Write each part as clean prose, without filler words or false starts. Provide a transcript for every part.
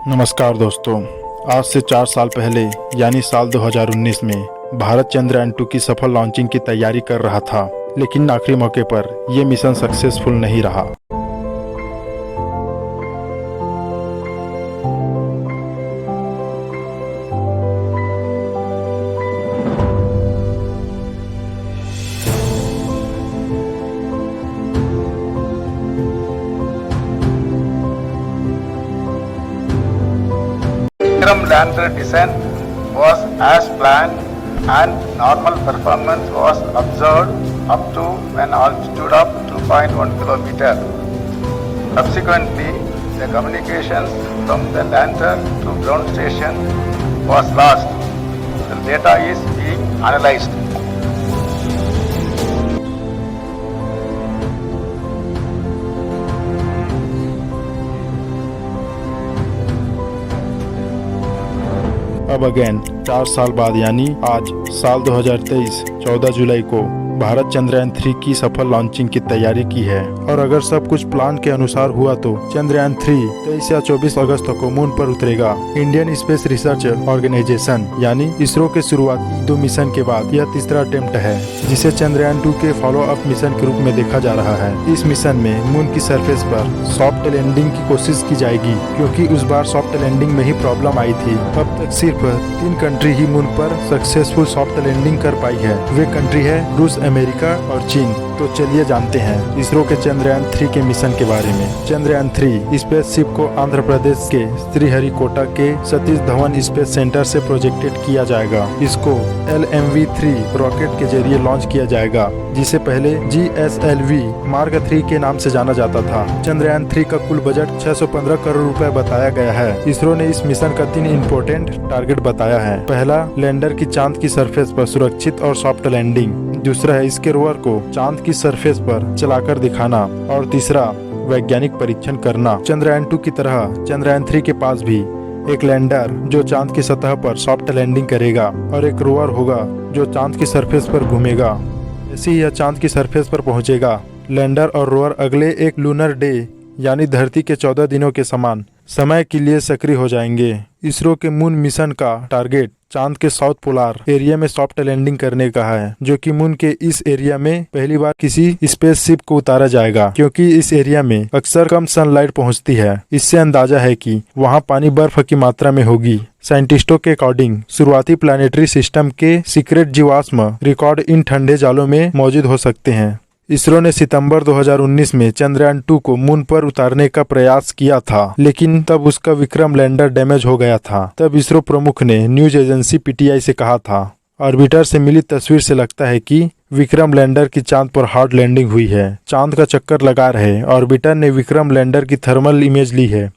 नमस्कार दोस्तों। आज से 4 साल पहले यानी साल 2019 में भारत चंद्रयान 2 की सफल लॉन्चिंग की तैयारी कर रहा था, लेकिन आखिरी मौके पर यह मिशन सक्सेसफुल नहीं रहा। Vikram lander descent was as planned and normal performance was observed up to an altitude of 2.1 km. Subsequently, the communications from the lander to ground station was lost. The data is being analyzed. अब again 4 साल बाद यानी आज साल 2023 14 जुलाई को भारत चंद्रयान 3 की सफल launching की तैयारी की है। और अगर सब कुछ प्लान के अनुसार हुआ तो चंद्रयान 3 23 या 24 अगस्त को मून पर उतरेगा। इंडियन स्पेस रिसर्च ऑर्गेनाइजेशन यानी इसरो के शुरुआती 2 मिशन के बाद यह तीसरा अटेम्प्ट है, जिसे चंद्रयान 2 के फॉलो अप मिशन के रूप में देखा जा रहा है। इस मिशन में मून की सरफेस पर सॉफ्ट लैंडिंग की कोशिश की जाएगी, क्योंकि उस बार सॉफ्ट लैंडिंग में ही प्रॉब्लम आई थी। अब तक सिर्फ 3 कंट्री ही मून पर सक्सेसफुल सॉफ्ट लैंडिंग कर पाई है। वे कंट्री है रूस, अमेरिका और चीन। तो चलिए जानते हैं इसरो के चंद्रयान 3 के मिशन के बारे में। चंद्रयान 3 स्पेसशिप को आंध्र प्रदेश के श्रीहरिकोटा के सतीश धवन स्पेस सेंटर से प्रोजेक्टेड किया जाएगा। इसको LMV-3 रॉकेट के जरिए लॉन्च किया जाएगा, जिसे पहले GSLV मार्क 3 के नाम से जाना जाता था। चंद्रयान 3 का कुल बजट 615 करोड़ रुपए बताया गया है। इसरो ने इस मिशन का 3 इम्पोर्टेंट टारगेट बताया है। पहला, लैंडर की चांद की सरफेस पर सुरक्षित और सॉफ्ट लैंडिंग। दूसरा है इसके रोवर को चांद की सरफेस पर चलाकर दिखाना। और तीसरा, वैज्ञानिक परीक्षण करना। चंद्रयान 2 की तरह चंद्रयान 3 के पास भी एक लैंडर जो चांद की सतह पर सॉफ्ट लैंडिंग करेगा और एक रोवर होगा जो चांद की सरफेस पर घूमेगा। जैसे ही यह चांद की सरफेस पर पहुंचेगा, लैंडर और रोवर अगले एक लूनर डे यानी धरती के 14 दिनों के समान समय के लिए सक्रिय हो जाएंगे। इसरो के मून मिशन का टारगेट चांद के साउथ पोलर एरिया में सॉफ्ट लैंडिंग करने का है, जो कि मून के इस एरिया में पहली बार किसी स्पेसशिप को उतारा जाएगा, क्योंकि इस एरिया में अक्सर कम सनलाइट पहुंचती है। इससे अंदाजा है कि वहां पानी बर्फ की मात्रा में होगी। साइंटिस्टों के अकॉर्डिंग शुरुआती प्लानिटरी सिस्टम के सीक्रेट जीवाश्म रिकॉर्ड इन ठंडे जालों में मौजूद हो सकते हैं। इसरो ने सितंबर 2019 में चंद्रयान 2 को मून पर उतारने का प्रयास किया था, लेकिन तब उसका विक्रम लैंडर डैमेज हो गया था। तब इसरो प्रमुख ने न्यूज एजेंसी PTI से कहा था, ऑर्बिटर से मिली तस्वीर से लगता है कि विक्रम लैंडर की चांद पर हार्ड लैंडिंग हुई है। चांद का चक्कर लगा रहे ऑर्बिटर ने विक्रम लैंडर की थर्मल इमेज ली है।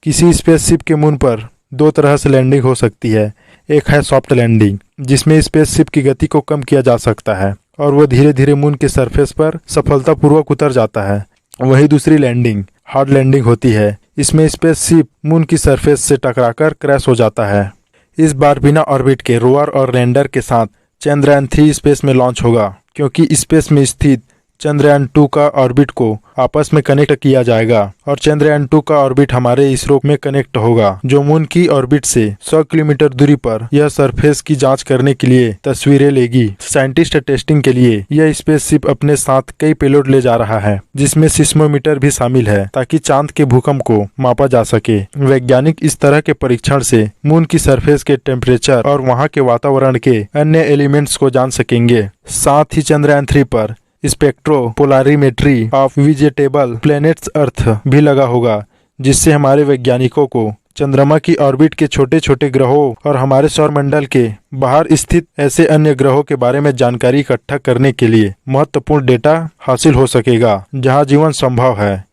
किसी स्पेसशिप के मून पर 2 तरह से लैंडिंग हो सकती है। एक है सॉफ्ट लैंडिंग, जिसमें स्पेसशिप की गति को कम किया जा सकता है और वह धीरे धीरे मून के सरफेस पर सफलतापूर्वक उतर जाता है। वहीं दूसरी लैंडिंग हार्ड लैंडिंग होती है। इसमें स्पेसशिप मून की सरफेस से टकराकर क्रैश हो जाता है। इस बार बिना ऑर्बिट के रोवर और लैंडर के साथ चंद्रयान 3 स्पेस में लॉन्च होगा, क्योंकि स्पेस में स्थित चंद्रयान 2 का ऑर्बिट को आपस में कनेक्ट किया जाएगा और चंद्रयान 2 का ऑर्बिट हमारे इसरो में कनेक्ट होगा, जो मून की ऑर्बिट से 100 किलोमीटर दूरी पर यह सरफेस की जांच करने के लिए तस्वीरें लेगी। साइंटिस्ट टेस्टिंग के लिए यह स्पेसशिप अपने साथ कई पेलोड ले जा रहा है, जिसमें सिस्मोमीटर भी शामिल है, ताकि चांद के भूकंप को मापा जा सके। वैज्ञानिक इस तरह के परीक्षण से मून की सरफेस के टेम्परेचर और वहाँ के वातावरण के अन्य एलिमेंट्स को जान सकेंगे। साथ ही चंद्रयान 3 पर स्पेक्ट्रोपोलारिमेट्री ऑफ विजिटेबल प्लैनेट्स अर्थ भी लगा होगा, जिससे हमारे वैज्ञानिकों को चंद्रमा की ऑर्बिट के छोटे छोटे ग्रहों और हमारे सौरमंडल के बाहर स्थित ऐसे अन्य ग्रहों के बारे में जानकारी इकट्ठा करने के लिए महत्वपूर्ण डेटा हासिल हो सकेगा, जहां जीवन संभव है।